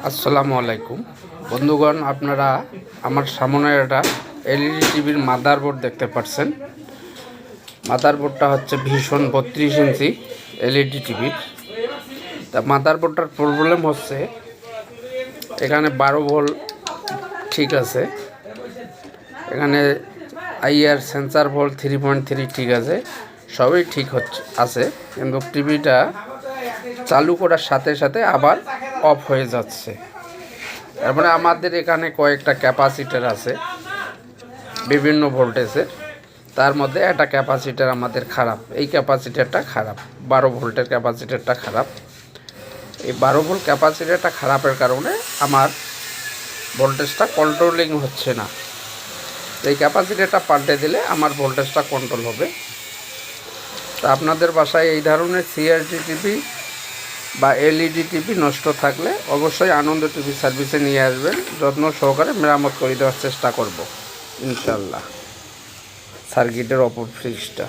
আসসালামু আলাইকুম বন্ধুগণ, আপনারা আমার সামনে একটা এলইডি টিভির মাদারবোর্ড দেখতে পাচ্ছেন। মাদারবোর্ডটা হচ্ছে ভীষণ 32 ইঞ্চি এলইডি টিভির। তা মাদারবোর্ডটার প্রবলেম হচ্ছে এখানে 12 ভোল্ট ঠিক আছে, এখানে আইআর সেন্সার ভোল্ট 3.3 ঠিক আছে, সবই ঠিক আছে, কিন্তু টিভিটা চালু করার সাথে সাথে আবার অফ হয়ে যাচ্ছে। তারপরে আমাদের এখানে কয়েকটা ক্যাপাসিটার আছে বিভিন্ন ভোল্টেজের, তার মধ্যে একটা ক্যাপাসিটার আমাদের খারাপ। এই ক্যাপাসিটারটা খারাপ, 12 ভোল্টের ক্যাপাসিটারটা খারাপ। এই 12 ভোল্ট ক্যাপাসিটারটা খারাপের কারণে আমার ভোল্টেজটা কন্ট্রোলিং হচ্ছে না। এই ক্যাপাসিটারটা পাল্টে দিলে আমার ভোল্টেজটা কন্ট্রোল হবে। তা আপনাদের বাসায় এই ধরনের সিআরটি টিভি বা এলইডি টিভি নষ্ট থাকলে অবশ্যই আনন্দ টিভি সার্ভিসে নিয়ে আসবেন, যত্ন সহকারে মেরামত করে দেওয়ার চেষ্টা করব ইনশাল্লাহ। সার্কিটের অপর ফিক্সটা